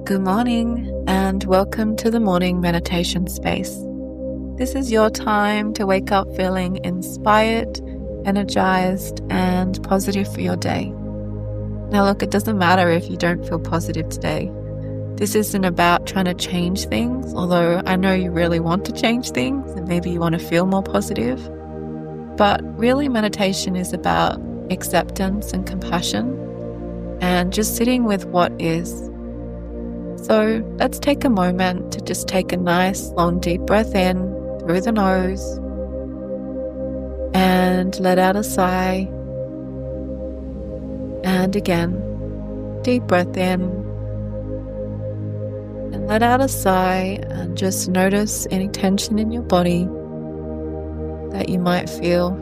Good morning and welcome to the morning meditation space. This is your time to wake up feeling inspired, energized, and positive for your day. Now look, it doesn't matter if you don't feel positive today. This isn't about trying to change things, although I know you really want to change things and maybe you want to feel more positive. But really, meditation is about acceptance and compassion and just sitting with what is. So let's take a moment to just take a nice long deep breath in through the nose and let out a sigh. And again, deep breath in and let out a sigh, and just notice any tension in your body that you might feel.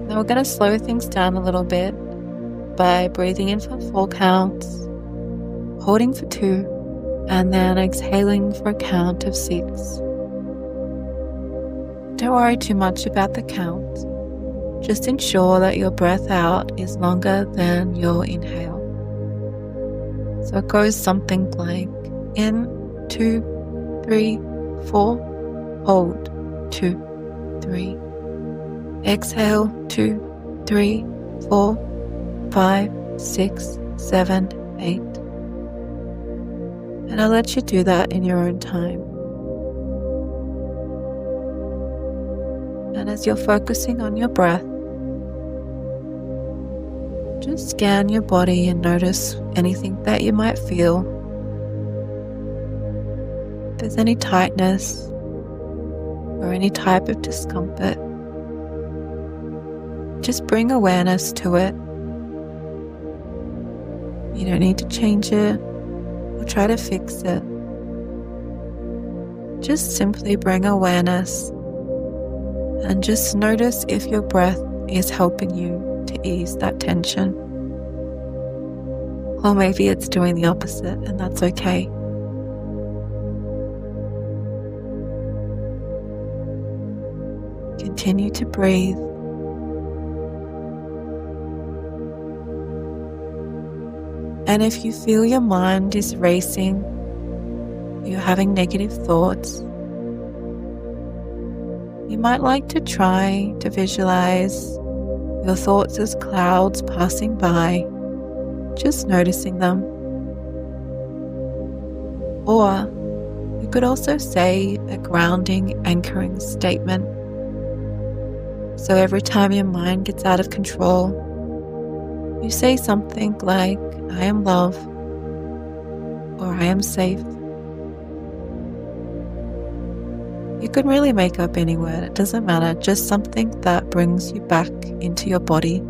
Now we're going to slow things down a little bit by breathing in for 4 counts, holding for 2, and then exhaling for a count of 6. Don't worry too much about the count. Just ensure that your breath out is longer than your inhale. So it goes something like in 2, 3, 4, hold 2, 3. Exhale 2, 3, 4, 5, 6, 7, 8. And I'll let you do that in your own time. And as you're focusing on your breath, just scan your body and notice anything that you might feel. If there's any tightness or any type of discomfort, just bring awareness to it. You don't need to change it or try to fix it. Just simply bring awareness and just notice if your breath is helping you to ease that tension. Or maybe it's doing the opposite, and that's okay. Continue to breathe. And if you feel your mind is racing, you're having negative thoughts, you might like to try to visualize your thoughts as clouds passing by, just noticing them. Or you could also say a grounding, anchoring statement. So every time your mind gets out of control, you say something like, I am love, or I am safe. You could really make up any word, it doesn't matter, just something that brings you back into your body.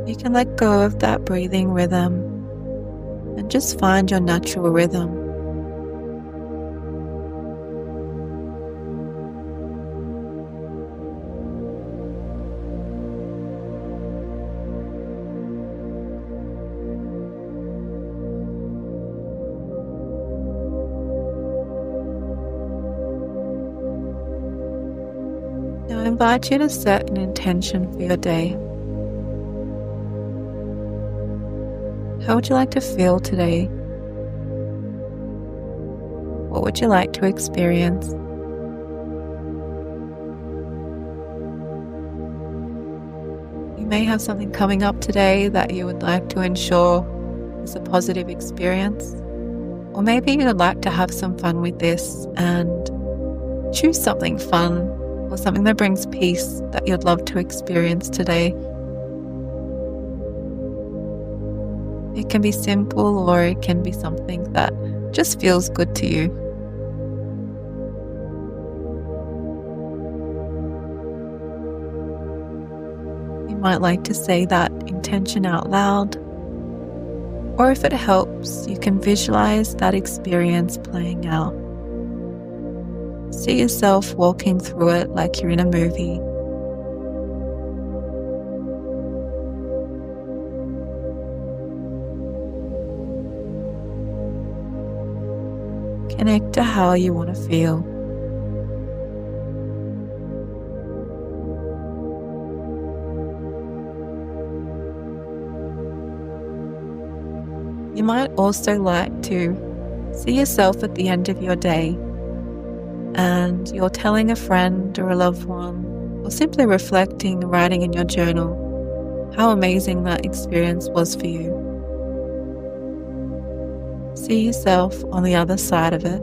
You can let go of that breathing rhythm and just find your natural rhythm. Now I invite you to set an intention for your day. How would you like to feel today? What would you like to experience? You may have something coming up today that you would like to ensure is a positive experience. Or maybe you would like to have some fun with this and choose something fun or something that brings peace that you'd love to experience today. It can be simple, or it can be something that just feels good to you. You might like to say that intention out loud, or if it helps, you can visualize that experience playing out. See yourself walking through it like you're in a movie. connect to how you want to feel. You might also like to see yourself at the end of your day and you're telling a friend or a loved one, or simply reflecting, writing in your journal, how amazing that experience was for you. See yourself on the other side of it.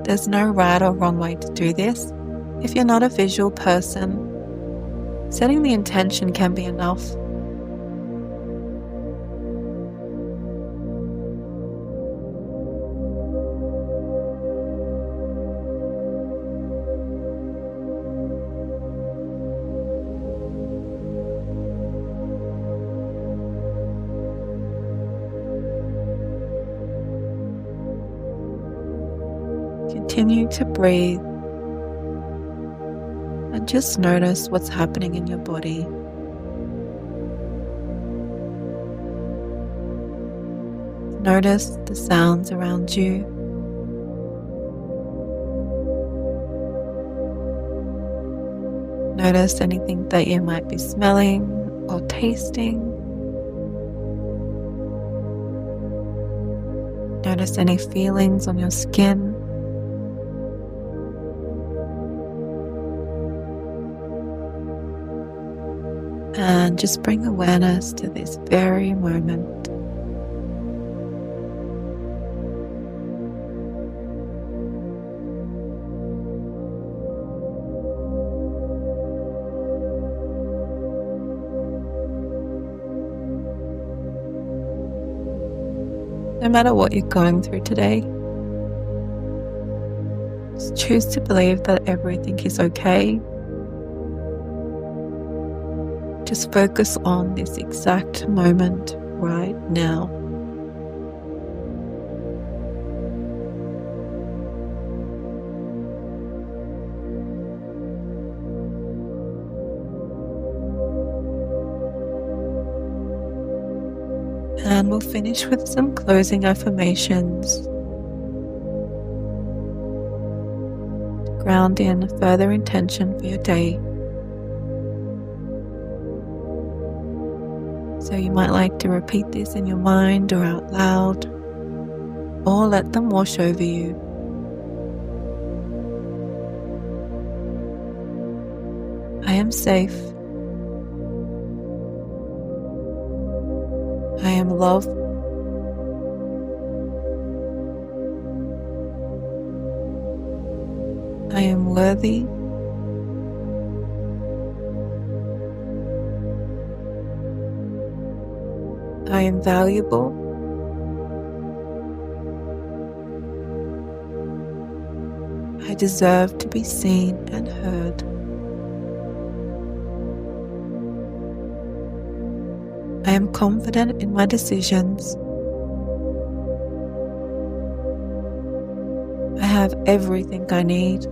There's no right or wrong way to do this. If you're not a visual person, setting the intention can be enough. Continue to breathe and just notice what's happening in your body. Notice the sounds around you. Notice anything that you might be smelling or tasting. Notice any feelings on your skin. And just bring awareness to this very moment. No matter what you're going through today, just choose to believe that everything is okay. Just focus on this exact moment right now. And we'll finish with some closing affirmations. Ground in further intention for your day. So you might like to repeat this in your mind or out loud, or let them wash over you. I am safe. I am loved. I am worthy. I am valuable. I deserve to be seen and heard. I am confident in my decisions. I have everything I need.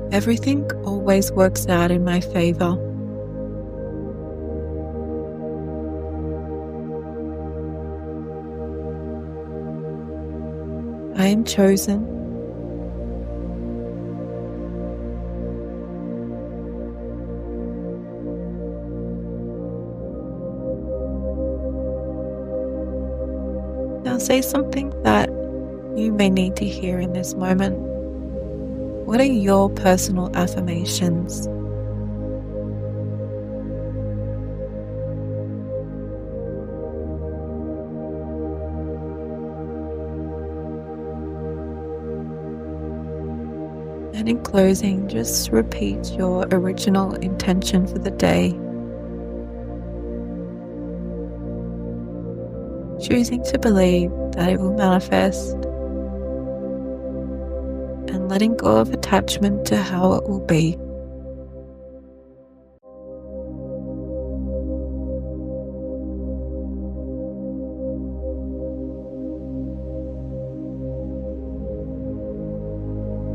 Everything always works out in my favor. I am chosen. Now say something that you may need to hear in this moment. What are your personal affirmations? And in closing, just repeat your original intention for the day. Choosing to believe that it will manifest and letting go of attachment to how it will be.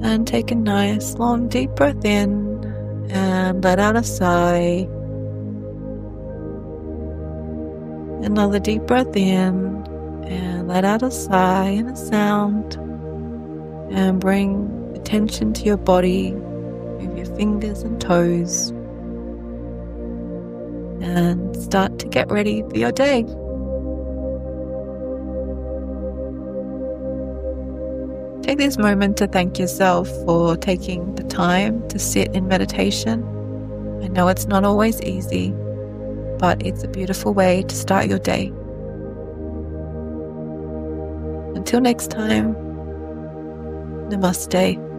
And take a nice long deep breath in and let out a sigh. Another deep breath in and let out a sigh and a sound. And bring attention to your body, move your fingers and toes. And start to get ready for your day. Take this moment to thank yourself for taking the time to sit in meditation. I know it's not always easy, but it's a beautiful way to start your day. Until next time, namaste.